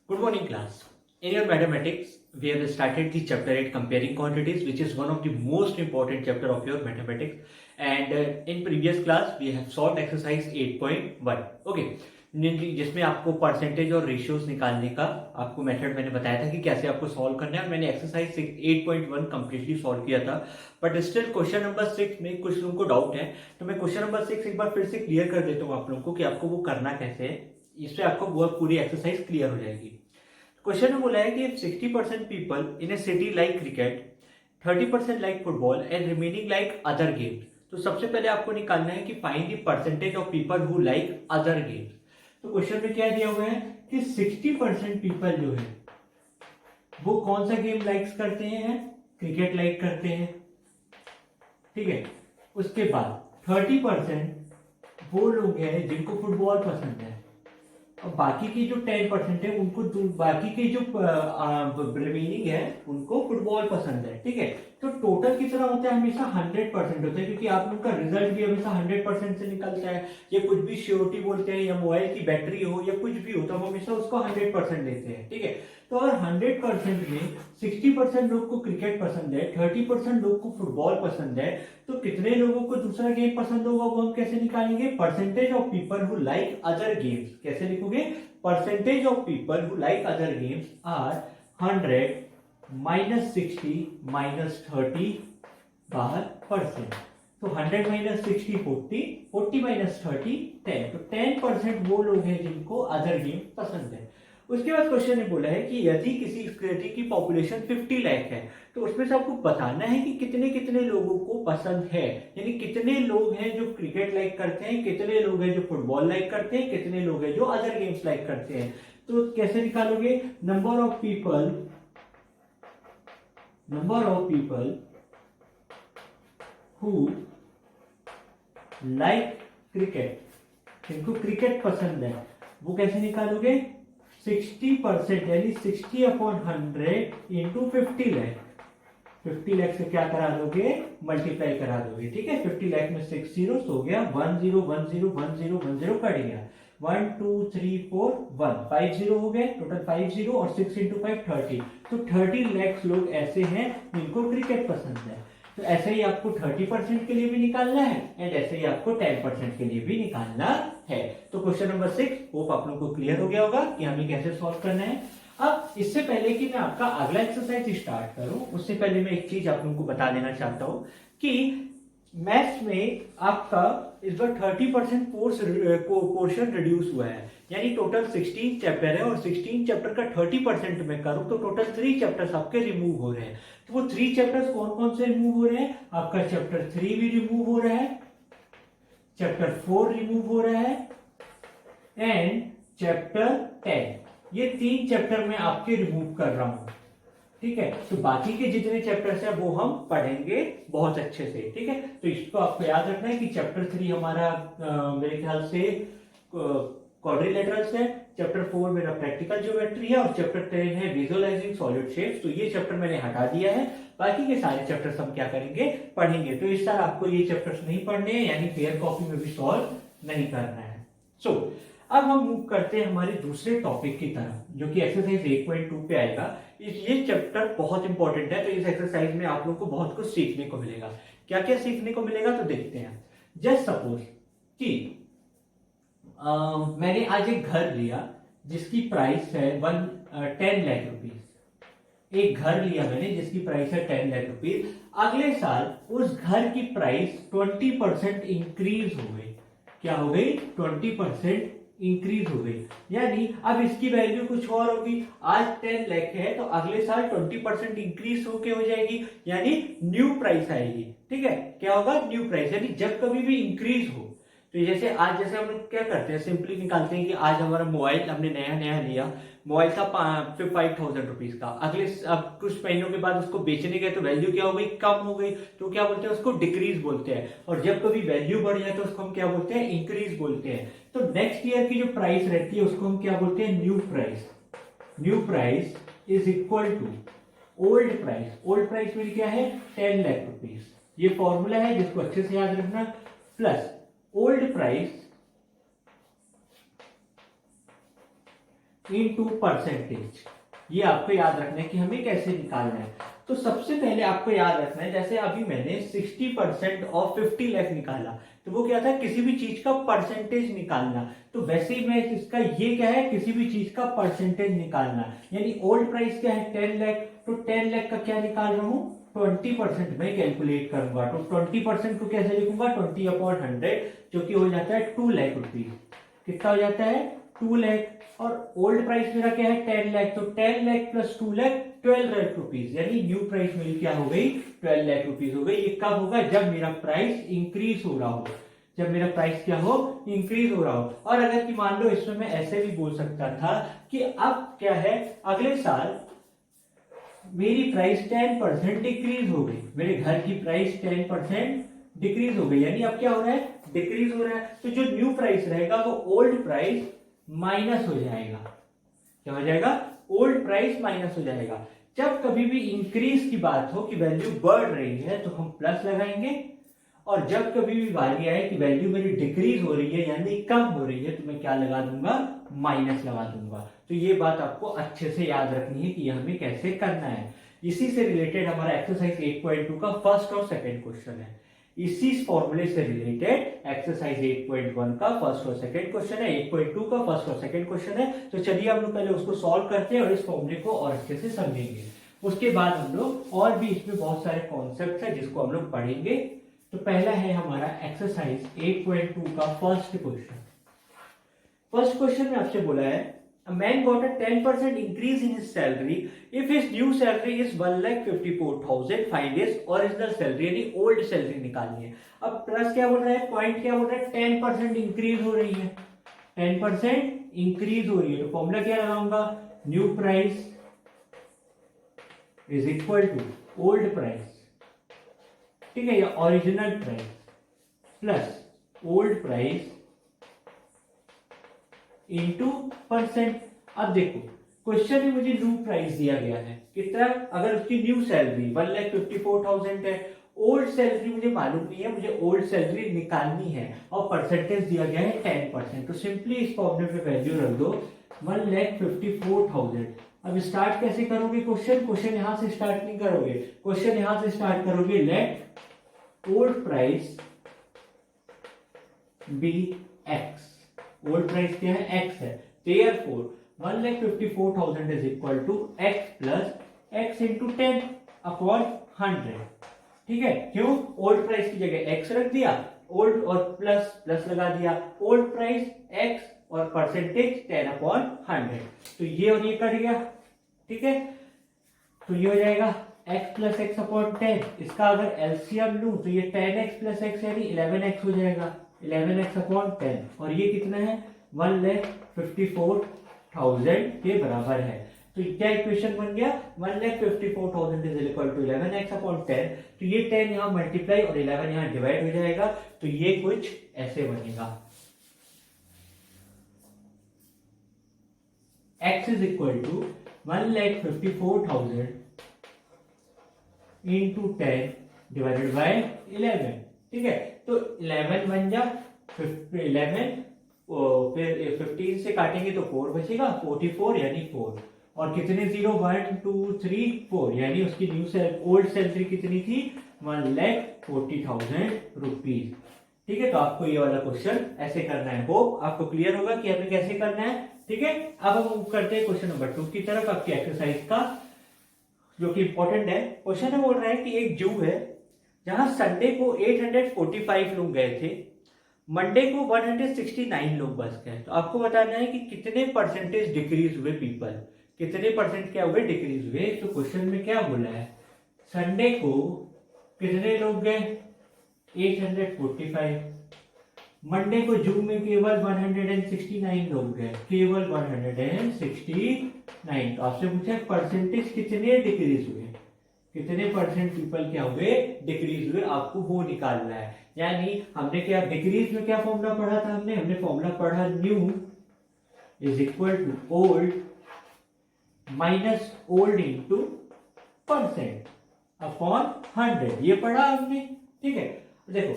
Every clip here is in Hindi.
Good morning, class. In your mathematics, we have started the chapter 8 comparing quantities, which is one of the most important chapter of your mathematics. And in previous class, we have solved exercise 8.1. Okay. जिसमें आपको परसेंटेज और रेशियोज निकालने का आपको मेथड मैंने बताया था कि कैसे आपको सॉल्व करना है और मैंने एक्सरसाइज 8.1 कंप्लीटली सॉल्व किया था. बट स्टिल क्वेश्चन नंबर 6 में कुछ लोगों को डाउट है, तो मैं क्वेश्चन नंबर 6 एक बार फिर से क्लियर कर देता हूँ आप लोगों को कि आपको वो करना कैसे है. इससे आपको वो पूरी एक्सरसाइज क्लियर हो जाएगी. क्वेश्चन में बोला है कि 60% people in A city like cricket, 30% like football and remaining like other games. तो सबसे पहले आपको निकालना है कि find the percentage of people who like other games. तो क्वेश्चन में क्या दिया हुआ है कि 60% पीपल जो है वो कौन सा गेम लाइक्स करते हैं? क्रिकेट लाइक करते हैं. ठीक है. उसके बाद 30% वो लोग हैं जिनको फुटबॉल पसंद है और बाकी की जो 10% है उनको बाकी के जो रिमेनिंग है उनको फुटबॉल पसंद है. ठीक है. तो टोटल कितना होता है? हमेशा 100% होता है, क्योंकि आप लोग का रिजल्ट भी हमेशा 100% से निकलता है. ये कुछ भी श्योरिटी बोलते हैं या मोबाइल की बैटरी हो या कुछ भी हो तो हम हमेशा उसको 100% लेते हैं. ठीक है. तो अगर 100% में 60% लोग को क्रिकेट पसंद है, 30% लोग को फुटबॉल पसंद है, तो कितने लोगों को दूसरा गेम पसंद होगा वो हम कैसे निकालेंगे? Percentage of people who like other games. कैसे लिखोगे? Percentage of people who like other games are 100 minus 60 minus 30 बाहर परसेंट. तो 100 माइनस 60 40, 40 माइनस 30 10. तो 10% वो लोग हैं जिनको अदर गेम पसंद है. उसके बाद क्वेश्चन ने बोला है कि यदि किसी सिटी की पॉपुलेशन 50 लाख है तो उसमें से आपको बताना है कि कितने कितने लोगों को पसंद है, यानी कितने लोग हैं जो क्रिकेट लाइक करते हैं, कितने लोग हैं जो फुटबॉल लाइक करते हैं, कितने लोग हैं जो अदर गेम्स लाइक करते हैं. तो कैसे निकालोगे? Number of people who like cricket, जिनको क्रिकेट पसंद है, वो कैसे निकालोगे? 60% यानी 60 अपॉन 100 इंटू 50 लाख. 50 लाख से क्या करा दोगे? मल्टीप्लाई करा दोगे. ठीक है. 50 लाख में 6 जीरो हो गया, 1 0 1 0 1 0 1 0 कट गया. 1 2 3 4 1 5 जीरो हो गए, टोटल 5 जीरो और 6 इंटू 5 30. तो 30 लाख लोग ऐसे हैं जिनको क्रिकेट पसंद है. तो ऐसे ही आपको 30% के लिए भी निकालना है एंड ऐसे ही आपको 10% के लिए भी निकालना है. तो क्वेश्चन नंबर 6 होप आप लोगों को क्लियर हो गया होगा कि हमें कैसे सॉल्व करना है. अब इससे पहले कि मैं आपका अगला एक्सरसाइज स्टार्ट करूं, उससे पहले मैं एक चीज आप लोगों को बता देना चाहता हूं कि मैथ्स में आपका इस बार 30% पोर्शन रिड्यूस हुआ है, यानी टोटल 16 चैप्टर है और 16 चैप्टर का 30% में करूं तो टोटल 3 चैप्टर्स आपके रिमूव हो रहे हैं. तो वो 3 चैप्टर्स कौन कौन से रिमूव हो रहे हैं? आपका चैप्टर 3 भी रिमूव हो रहा है, चैप्टर 4 रिमूव हो रहा है एंड चैप्टर 10. ये 3 चैप्टर में आपके रिमूव कर रहा हूं. ठीक है. तो बाकी के जितने चैप्टर्स हैं वो हम पढ़ेंगे बहुत अच्छे से. ठीक है. तो इसको आपको याद रखना है कि चैप्टर 3 हमारा मेरे ख्याल से क्वाड्रिलेटरल्स है, चैप्टर 4 मेरा प्रैक्टिकल ज्योमेट्री है और चैप्टर 10 है विजुअलाइजिंग सॉलिड शेप्स. तो ये चैप्टर मैंने हटा दिया है, बाकी के सारे चैप्टर्स हम क्या करेंगे? पढ़ेंगे. तो इस साल आपको ये चैप्टर्स नहीं पढ़ने हैं, यानी फेयर कॉपी में भी सॉल्व नहीं करना है. सो अब हम मूव करते हैं हमारे दूसरे टॉपिक की तरफ, जो कि एक्सरसाइज 8.2 पे आएगा. ये चैप्टर बहुत इंपॉर्टेंट है, तो इस एक्सरसाइज में आप लोग को बहुत कुछ सीखने को मिलेगा. क्या क्या सीखने को मिलेगा तो देखते हैं. जस्ट सपोज कि मैंने आज एक घर लिया जिसकी प्राइस है 10 लाख रुपीज. एक घर लिया मैंने जिसकी प्राइस है 10 लाख रुपीज. अगले साल उस घर की प्राइस 20% इंक्रीज हो गई. क्या हो गई? 20% इंक्रीज हो गई. यानी अब इसकी वैल्यू कुछ और होगी. आज 10 लाख है तो अगले साल 20% इंक्रीज होके हो जाएगी, यानी न्यू प्राइस आएगी. ठीक है. क्या होगा? New price. यानी जब कभी भी इंक्रीज हो, तो जैसे आज जैसे हम लोग क्या करते हैं, सिंपली निकालते हैं कि आज हमारा मोबाइल हमने नया नया लिया, मोबाइल था 5000 रुपीज का. अब कुछ महीनों के बाद उसको बेचने गए तो वैल्यू क्या हो गई? कम हो गई. तो क्या बोलते हैं? उसको डिक्रीज बोलते हैं. और जब कभी वैल्यू बढ़ जाए तो उसको हम क्या बोलते हैं? इंक्रीज बोलते हैं. तो नेक्स्ट ईयर की जो प्राइस रहती है उसको हम क्या बोलते हैं? New price. New price is equal to old price. Old price में क्या है? 10 लाख रुपीज. ये फॉर्मूला है जिसको अच्छे से याद रखना. Plus old price into percentage. ये आपको याद रखना है कि हमें कैसे निकालना है। तो सबसे पहले आपको याद रखना है, जैसे अभी मैंने 60% ऑफ 50 लाख निकाला, तो वो क्या था, किसी भी चीज का परसेंटेज निकालना। तो वैसे ही मैं इसका ये क्या है, किसी भी चीज का परसेंटेज निकालना, यानी ओल्ड प्राइस क्या है 10 लाख, तो 10 लाख का क्या निकाल रहा हूँ 20% में कैलकुलेट करूंगा। तो 20% को कैसे लिखूंगा 20/100, जो कि हो जाता है 2 लाख रुपीज। कितना हो जाता है 2 लाख। और ओल्ड प्राइस मेरा क्या है 10 लाख, तो 10 लाख प्लस 2 लाख 12 लाख रुपीज, यानी न्यू प्राइस मेरी क्या हो गई 12 लाख रुपीज हो गई। ये कब होगा, जब मेरा प्राइस इंक्रीज हो रहा हो, जब मेरा प्राइस क्या हो इंक्रीज हो रहा हो। और अगर कि मान लो इसमें मैं ऐसे भी बोल सकता था कि अब क्या है, अगले साल मेरी प्राइस 10% डिक्रीज हो गई, मेरे घर की प्राइस 10% डिक्रीज हो गई, यानी अब क्या हो रहा है डिक्रीज हो रहा है। तो जो न्यू प्राइस रहेगा वो ओल्ड प्राइस माइनस हो जाएगा। क्या हो जाएगा, ओल्ड प्राइस माइनस हो जाएगा। जब कभी भी इंक्रीज की बात हो कि वैल्यू बढ़ रही है तो हम प्लस लगाएंगे, और जब कभी भी बारी आए कि वैल्यू मेरी डिक्रीज हो रही है यानी कम हो रही है, तो मैं क्या लगा दूंगा माइनस लगा दूंगा। तो ये बात आपको अच्छे से याद रखनी है कि यह हमें कैसे करना है। इसी से रिलेटेड हमारा एक्सरसाइज 8.2 का फर्स्ट और सेकंड क्वेश्चन है। इसी फॉर्मूले से रिलेटेड एक्सरसाइज 8.1 का फर्स्ट और सेकंड क्वेश्चन है, 8.2 का फर्स्ट और सेकंड क्वेश्चन है। तो चलिए हम लोग पहले उसको सॉल्व करते हैं और इस फॉर्मूले को और अच्छे से समझेंगे। उसके बाद हम लोग और भी इसमें बहुत सारे कॉन्सेप्ट है जिसको हम लोग पढ़ेंगे। तो पहला है हमारा एक्सरसाइज 8.2 का फर्स्ट क्वेश्चन। फर्स्ट क्वेश्चन में आपसे बोला है, a man got a 10% increase in his salary if his new salary is 1,54,000, find his original salary, यानी ओल्ड सैलरी निकालनी है। अब प्लस क्या बोल रहा है, पॉइंट क्या बोल रहा है 10% इंक्रीज हो रही है, 10% इंक्रीज हो रही है। तो फॉर्मूला क्या लगाऊंगा, new price is equal to old price, ठीक है, या original price plus old price into percent. अब देखो क्वेश्चन में मुझे न्यू प्राइस दिया गया है कितना, अगर उसकी न्यू सैलरी 1,54,000 है, ओल्ड सैलरी मुझे मालूम नहीं है, मुझे ओल्ड सैलरी निकालनी है और परसेंटेज दिया गया है 10%। तो सिंपली इस फॉर्मूले पे वैल्यू रख दो 1,54,000। अब स्टार्ट कैसे करोगे क्वेश्चन यहां से स्टार्ट नहीं करोगे, क्वेश्चन यहां से स्टार्ट करोगे, let old price be x. Old price क्या है x है, therefore 1,54,000 is equal to x plus x into 10/100। ठीक है, क्यों, ओल्ड प्राइस की जगह x रख दिया, ओल्ड और प्लस प्लस लगा दिया, ओल्ड प्राइस x और परसेंटेज 10/100। तो ये और ये कट गया, ठीक है, तो ये हो जाएगा x प्लस एक्स अपॉन 10। इसका अगर एलसीएम लूं तो ये 10x प्लस एक्स यानी 11x हो जाएगा, 11x अपॉन 10, और ये कितना है 1,54,000 के बराबर है। तो क्या इक्वेशन बन गया, 1,54,000 is equal to 11x upon 10। तो ये 10 यहां मल्टीप्लाई और 11 यहां डिवाइड हो जाएगा, तो ये कुछ ऐसे बनेगा, x is equal to 1,54,000 into 10 divided by 11। ठीक है, तो 11 बन जा 11, फिर 15 से काटेंगे तो 4 बचेगा, 44 यानी 4, और कितने 0 1 2 3 4, यानी उसकी न्यू ओल्ड सैलरी कितनी थी 1,40,000 रुपीज। ठीक है, तो आपको ये वाला क्वेश्चन ऐसे करना है। होप आपको क्लियर होगा कि हमें कैसे करना है। ठीक है, अब हम मूव करते हैं क्वेश्चन नंबर 2 की तरफ, आपकी एक्सरसाइज का, जो कि इंपॉर्टेंट है। क्वेश्चन में बोल रहा है कि एक जू है जहां संडे को 845 लोग गए थे, मंडे को 169 लोग बस गए। तो आपको बताना है कि कितने परसेंटेज डिक्रीज हुए पीपल, कितने परसेंट क्या हुए डिक्रीज हुए। तो क्वेश्चन में क्या बोला है, संडे को कितने लोग गए 845, मंडे को जू में केवल 169 लोग गए, केवल 169। तो आपसे पूछा परसेंटेज कितने डिक्रीज हुए, कितने परसेंट पीपल क्या हुए डिक्रीज हुए, आपको वो निकालना है। यानी हमने क्या डिक्रीज में क्या फॉर्मूला पढ़ा था, हमने फॉर्मूला पढ़ा new is equal to old minus old into percent upon 100, ये पढ़ा हमने। ठीक है, देखो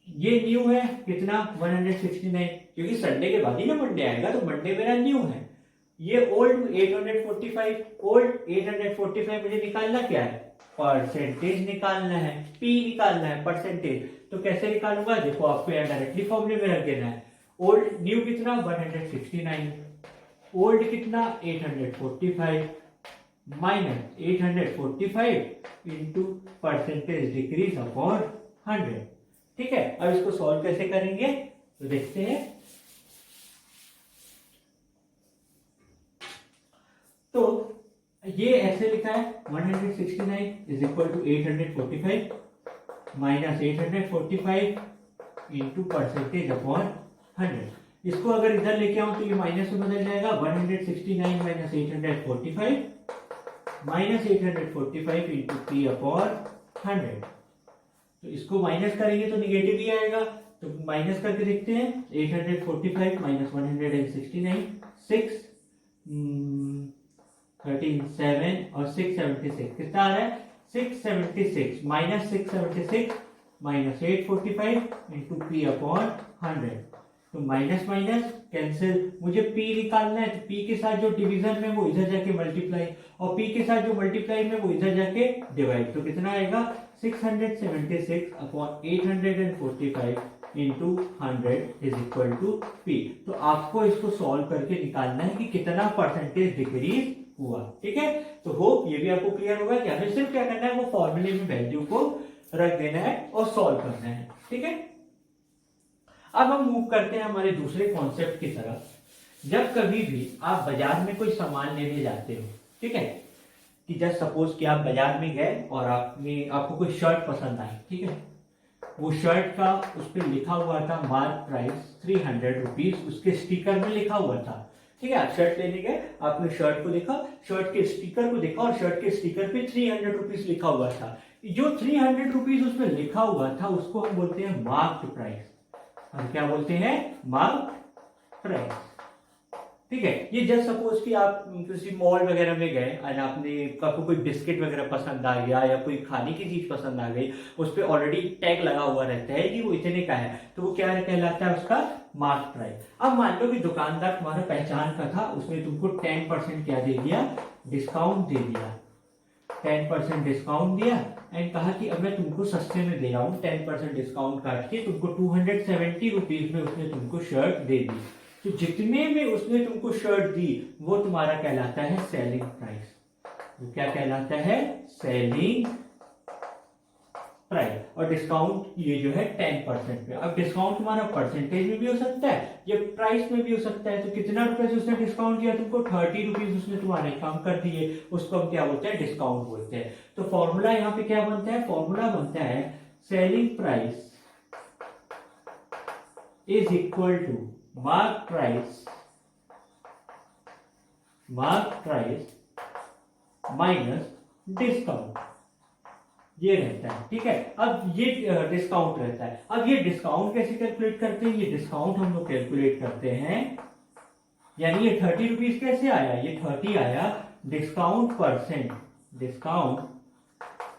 ये न्यू है कितना 169, क्योंकि संडे के बाद ही ना मंडे आएगा, तो मंडे मेरा न्यू है, ये ओल्ड 845, ओल्ड 845 मुझे निकालना क्या है, परसेंटेज निकालना है, पी निकालना है परसेंटेज। तो कैसे निकालूंगा, देखो आपको यहाँ डायरेक्टली फॉर्मूले में रख देना है। ओल्ड न्यू कितना 169, ओल्ड कितना 845 minus 845 into percentage decrease upon 100। ठीक है, अब इसको सॉल्व कैसे करेंगे तो देखते हैं। तो ये ऐसे लिखा है 169 is equal to 845 minus 845 into percentage upon 100। इसको अगर इधर लेके आऊं तो ये माइनस में बदल जाएगा, 169 minus 845 minus 845 into P upon 100। तो इसको माइनस करेंगे तो निगेटिव ही आएगा, तो माइनस करके देखते हैं। 845 माइनस 169 6 13 7 और 676 कितना आ रहा है 676 minus 676 minus 845 into P upon 100। तो माइनस माइनस कैंसिल, मुझे p निकालना है, तो p के साथ जो डिवीजन में वो इधर जाके मल्टीप्लाई, और p के साथ जो मल्टीप्लाई में वो इधर जाके डिवाइड। तो कितना आएगा 676 upon 845 into 100 is equal to p। तो आपको इसको सॉल्व करके निकालना है कि कितना परसेंटेज डिक्रीज हुआ। ठीक है, तो होप ये भी आपको क्लियर होगा कि हमें सिर्फ क्या करना है, वो फॉर्मूले में वैल्यू को रख देना है और सॉल्व करना है। ठीक है, अब हम मूव करते हैं हमारे दूसरे कॉन्सेप्ट की तरफ। जब कभी भी आप बाजार में कोई सामान लेने जाते हो, ठीक है, कि जस्ट सपोज कि आप बाजार में गए और आपको कोई शर्ट पसंद आई, ठीक है, वो शर्ट का उस पर लिखा हुआ था मार्क प्राइस 300 रुपीज, उसके स्टिकर में लिखा हुआ था। ठीक है, आप शर्ट लेने गए, आपने शर्ट को देखा, शर्ट के स्टिकर को देखा और शर्ट के स्टिकर पे 300 रुपीज लिखा हुआ था। जो 300 रुपीज उसमें लिखा हुआ था उसको हम बोलते हैं मार्क्ड प्राइस। हम क्या बोलते हैं, मार्क्ड प्राइस। ठीक है, ये जस्ट सपोज कि आप किसी मॉल वगैरह में गए और आपको कोई बिस्किट वगैरह पसंद आ गया या कोई खाने की चीज पसंद आ गई, उस पर ऑलरेडी टैग लगा हुआ रहता है कि वो इतने का है, तो वो क्या कहलाता है, उसका मार्क प्राइस। अब मान लो कि दुकानदार तुम्हारा पहचान का था, उसने तुमको 10% क्या दे दिया, डिस्काउंट दे दिया, 10% डिस्काउंट दिया एंड कहा कि अब मैं तुमको सस्ते में दे रहा हूँ, 10% डिस्काउंट काट के तुमको 270 रुपीज में उसने तुमको शर्ट दे दी। तो जितने में उसने तुमको शर्ट दी वो तुम्हारा कहलाता है सेलिंग प्राइस। वो क्या कहलाता है, सेलिंग प्राइस। और डिस्काउंट ये जो है 10% पे। अब डिस्काउंट तुम्हारा परसेंटेज में भी हो सकता है, ये प्राइस में भी हो सकता है। तो कितना रुपए से उसने डिस्काउंट दिया तुमको, 30 रुपीज उसने तुम्हारे कम कर दिए, उसको हम क्या बोलते हैं, डिस्काउंट बोलते हैं। तो फॉर्मूला यहाँ पे क्या बनता है, फॉर्मूला बनता है selling price is equal to mark price minus discount, ये रहता है। ठीक है, अब ये डिस्काउंट रहता है। अब ये डिस्काउंट कैसे कैलकुलेट करते हैं, ये डिस्काउंट हम लोग कैलकुलेट करते हैं, यानी ये 30 रुपीज कैसे आया, ये 30 आया discount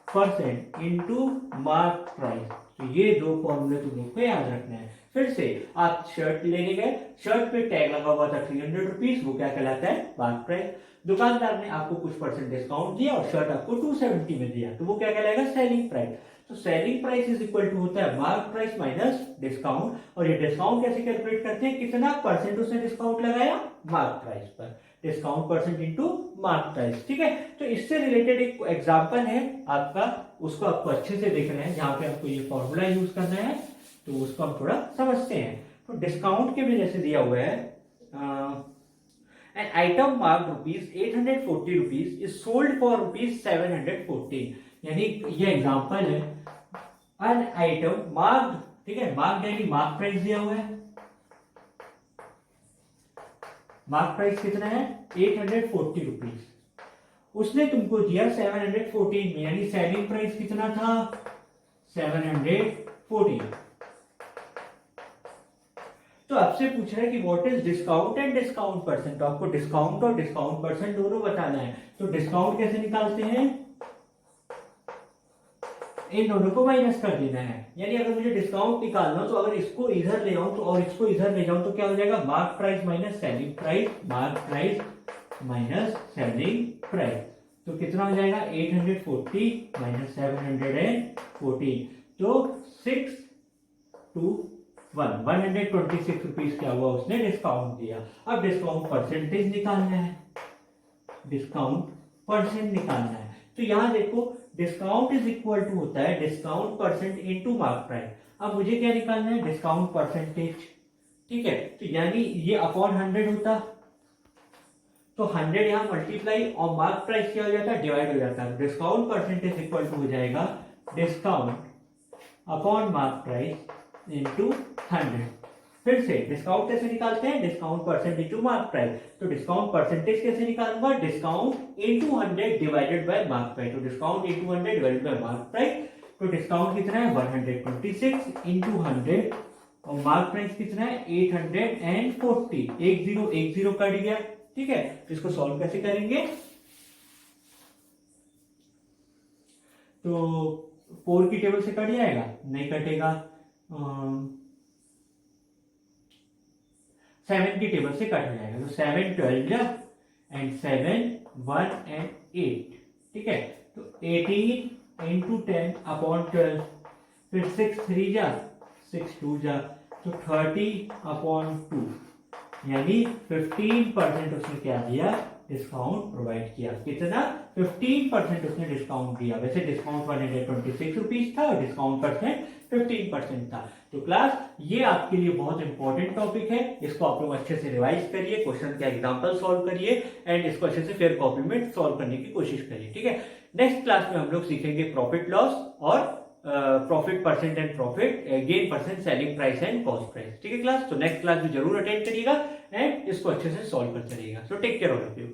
percent into mark price. तो ये दो फॉर्मूले तुम लोग को याद रखना है। फिर से आप शर्ट लेने गए, शर्ट पे टैग लगा हुआ था 300 रुपीज, वो क्या कहलाता है, मार्क प्राइस। दुकानदार ने आपको कुछ परसेंट डिस्काउंट दिया और शर्ट आपको 270 में दिया, तो वो क्या कहलाएगा, सेलिंग प्राइस। तो selling price is equal to होता है मार्क प्राइस माइनस डिस्काउंट। और ये डिस्काउंट कैसे कैलकुलेट करते हैं, कितना परसेंट उसने डिस्काउंट लगाया मार्क प्राइस पर, discount percent into mark price. ठीक है, तो इससे रिलेटेड एक एग्जांपल है आपका, उसको आपको अच्छे से देखना है, जहां पे आपको ये फॉर्मूला यूज करना है, तो उसको हम थोड़ा समझते हैं। तो डिस्काउंट के भी जैसे दिया हुआ है, an item marked rupees 840 rupees is sold for rupees 714। यानी ये एग्जांपल है, एन आइटम मार्क्ड, ठीक है, मार्क्ड यानी मार्क प्राइस दिया हुआ है, मार्क प्राइस कितना है 840 रुपीज, उसने तुमको दिया 714 में, यानी सेलिंग प्राइस कितना था 714। तो आपसे पूछ रहा है कि what is discount and discount percent. तो आपको डिस्काउंट और डिस्काउंट परसेंट दोनों बताना है। तो डिस्काउंट कैसे निकालते हैं, इन दोनों को माइनस कर देना है। यानी अगर मुझे डिस्काउंट निकालना हो तो अगर इसको इधर ले आऊं तो और इसको इधर ले जाऊं तो क्या हो जाएगा, mark price minus selling price, mark price minus selling price. तो कितना हो जाएगा 840 माइनस 714, तो 126 रुपीज क्या हुआ उसने डिस्काउंट दिया। अब डिस्काउंट परसेंटेज निकालना है, डिस्काउंट परसेंट निकालना है। तो यहां देखो डिस्काउंट इज इक्वल टू होता है discount percent into mark price. अब मुझे क्या निकालना है डिस्काउंट परसेंटेज, ठीक है। तो यानी ये अपॉन 100 होता, तो 100 यहां मल्टीप्लाई और मार्क प्राइस क्या हो जाता है डिवाइड हो जाता है। डिस्काउंट परसेंटेज इक्वल टू हो जाएगा discount upon mark price into 100। फिर से डिस्काउंट कैसे निकालते हैं discount percent into mark price. तो डिस्काउंट परसेंटेज कैसे निकालूंगा discount into 100 divided by mark price. तो discount into 100 divided by mark price. तो डिस्काउंट कितना है 126 इनटू 100 और मार्क प्राइस कितना है 840। 1010 कट गया, ठीक है। इसको सॉल्व कैसे करेंगे, तो 4 की टेबल से कट जाएगा, नहीं कटेगा। 7 की टेबल से कट जाएगा, तो 7 12 जा एंड 7 1 एंड 8, ठीक है। तो 18 इंटू 10 अपॉन 12, फिर 6 3 जा 6 2 जा, तो 30 अपॉन 2, यानी 15% उसने क्या दिया डिस्काउंट प्रोवाइड किया। कितना 15% उसने डिस्काउंट दिया। वैसे डिस्काउंट 126 रुपीज था और डिस्काउंट परसेंट 15% था। तो क्लास ये आपके लिए बहुत इंपॉर्टेंट टॉपिक है, इसको आप लोग अच्छे से रिवाइज करिए, क्वेश्चन के एग्जांपल सॉल्व करिए एंड इसको अच्छे से फेयर कॉपी में सॉल्व करने की कोशिश करिए, ठीक है। नेक्स्ट क्लास में हम लोग सीखेंगे प्रॉफिट लॉस और profit percent and profit gain percent selling price and cost price, ठीक है क्लास। तो नेक्स्ट क्लास भी जरूर अटेंड करिएगा एंड इसको अच्छे से सॉल्व करते रहिएगा। So take care all of you.